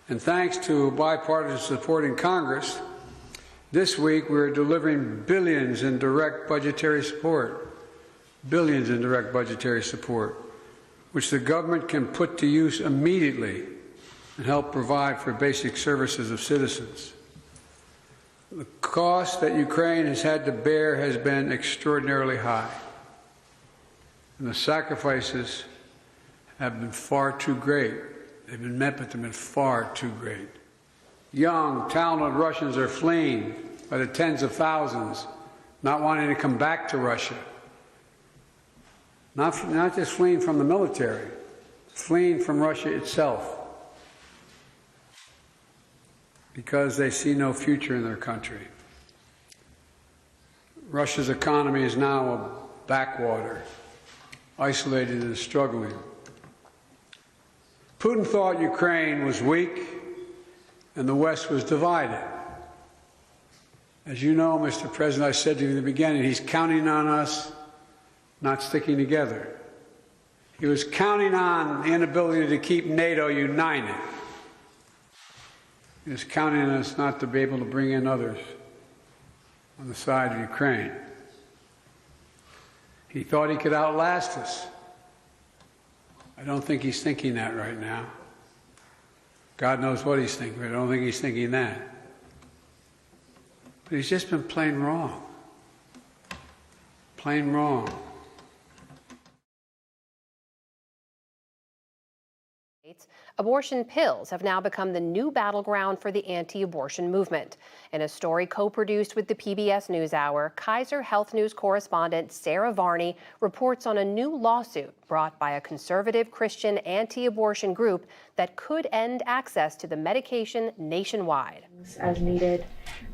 And thanks to bipartisan support in Congress, this week we're delivering billions in direct budgetary support, which the government can put to use immediately and help provide for basic services of citizens. The cost that Ukraine has had to bear has been extraordinarily high, and the sacrifices have been far too great. They've been met, but they've been far too great. Young, talented Russians are fleeing by the tens of thousands, not wanting to come back to Russia. Not just fleeing from the military, fleeing from Russia itself, because they see no future in their country. Russia's economy is now a backwater, isolated and struggling. Putin thought Ukraine was weak and the West was divided. As you know, Mr. President, I said to you in the beginning, he's counting on us not sticking together. He was counting on the inability to keep NATO united. He was counting on us not to be able to bring in others on the side of Ukraine. He thought he could outlast us. I don't think he's thinking that right now. God knows what he's thinking, but I don't think he's thinking that. But he's just been plain wrong. Plain wrong. Abortion pills have now become the new battleground for the anti-abortion movement. In a story co-produced with the PBS NewsHour, Kaiser Health News correspondent Sarah Varney reports on a new lawsuit brought by a conservative Christian anti-abortion group that could end access to the medication nationwide. As needed,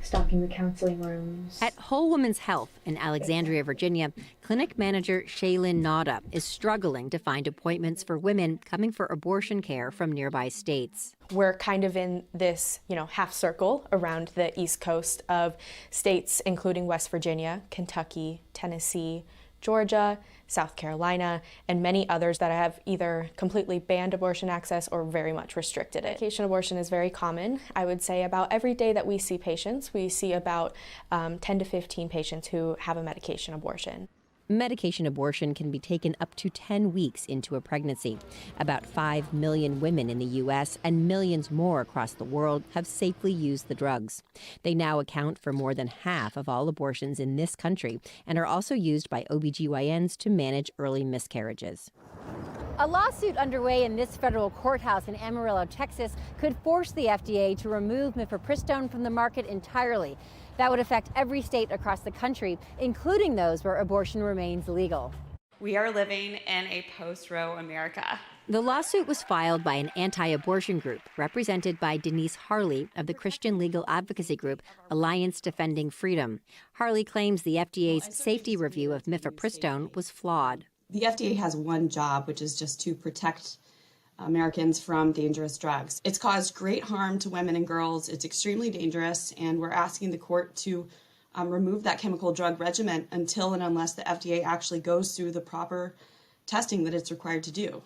stocking the counseling rooms. At Whole Woman's Health in Alexandria, Virginia, clinic manager Shaylin Nada is struggling to find appointments for women coming for abortion care from nearby states. We're kind of in this, half circle around the East Coast of states, including West Virginia, Kentucky, Tennessee, Georgia, South Carolina, and many others that have either completely banned abortion access or very much restricted it. Medication abortion is very common. I would say about every day that we see patients, we see about 10 to 15 patients who have a medication abortion. Medication abortion can be taken up to 10 weeks into a pregnancy. About 5 million women in the U.S. and millions more across the world have safely used the drugs. They now account for more than half of all abortions in this country and are also used by OBGYNs to manage early miscarriages. A lawsuit underway in this federal courthouse in Amarillo, Texas, could force the FDA to remove mifepristone from the market entirely. That would affect every state across the country, including those where abortion remains legal. We are living in a post-Roe America. The lawsuit was filed by an anti-abortion group represented by Denise Harley of the Christian legal advocacy group Alliance Defending Freedom. Harley claims the FDA's safety review of mifepristone was flawed. The FDA has one job, which is just to protect Americans from dangerous drugs. It's caused great harm to women and girls. It's extremely dangerous, and we're asking the court to remove that chemical drug regimen until and unless the FDA actually goes through the proper testing that it's required to do.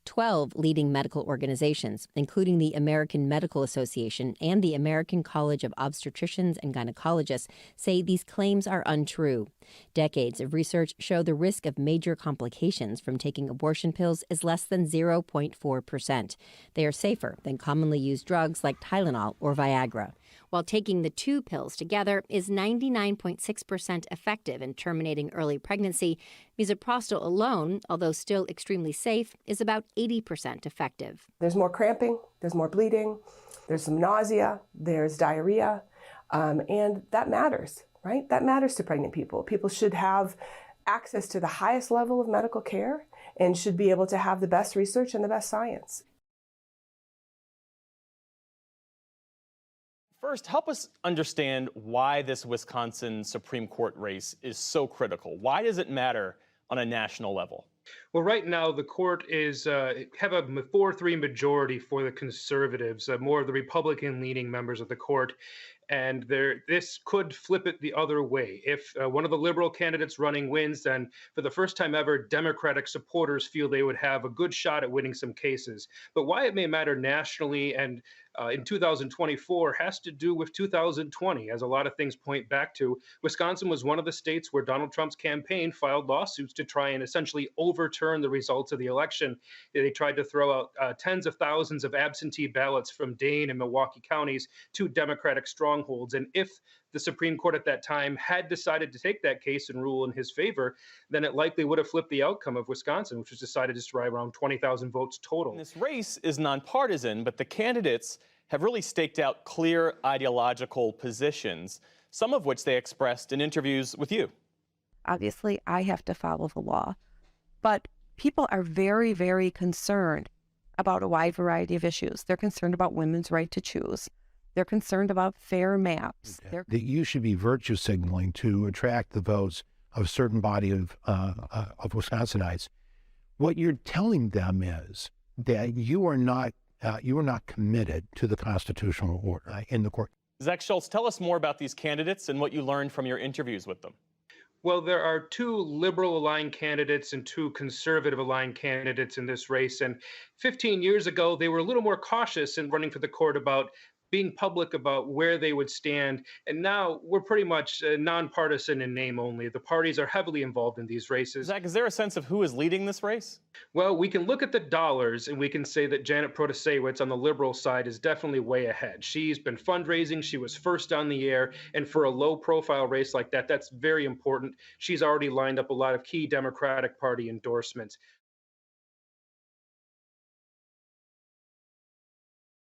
12 leading medical organizations, including the American Medical Association and the American College of Obstetricians and Gynecologists, say these claims are untrue. Decades of research show the risk of major complications from taking abortion pills is less than 0.4%. They are safer than commonly used drugs like Tylenol or Viagra. While taking the two pills together is 99.6% effective in terminating early pregnancy, misoprostol alone, although still extremely safe, is about 80% effective. There's more cramping, there's more bleeding, there's some nausea, there's diarrhea, and that matters, right? That matters to pregnant people. People should have access to the highest level of medical care and should be able to have the best research and the best science. First, help us understand why this Wisconsin Supreme Court race is so critical. Why does it matter on a national level? Well, right now, the court is have a 4-3 majority for the conservatives, more of the Republican-leaning members of the court. And this could flip it the other way. If one of the liberal candidates running wins, then for the first time ever, Democratic supporters feel they would have a good shot at winning some cases. But why it may matter nationally and in 2024 has to do with 2020, as a lot of things point back to. Wisconsin was one of the states where Donald Trump's campaign filed lawsuits to try and essentially overturn the results of the election. They tried to throw out tens of thousands of absentee ballots from Dane and Milwaukee counties to Democratic strongholds. And if the Supreme Court at that time had decided to take that case and rule in his favor, then it likely would have flipped the outcome of Wisconsin, which was decided just right around 20,000 votes total. This race is nonpartisan, but the candidates have really staked out clear ideological positions, some of which they expressed in interviews with you. Obviously, I have to follow the law, but people are very, very concerned about a wide variety of issues. They're concerned about women's right to choose. They're concerned about fair maps. That you should be virtue signaling to attract the votes of a certain body of Wisconsinites. What you're telling them is that you are not committed to the constitutional order in the court. Zach Schultz, tell us more about these candidates and what you learned from your interviews with them. Well, there are two liberal-aligned candidates and two conservative-aligned candidates in this race. And 15 years ago, they were a little more cautious in running for the court about being public about where they would stand. And now we're pretty much nonpartisan in name only. The parties are heavily involved in these races. Zach, is there a sense of who is leading this race? Well, we can look at the dollars and we can say that Janet Protasewicz on the liberal side is definitely way ahead. She's been fundraising. She was first on the air. And for a low profile race like that, that's very important. She's already lined up a lot of key Democratic Party endorsements.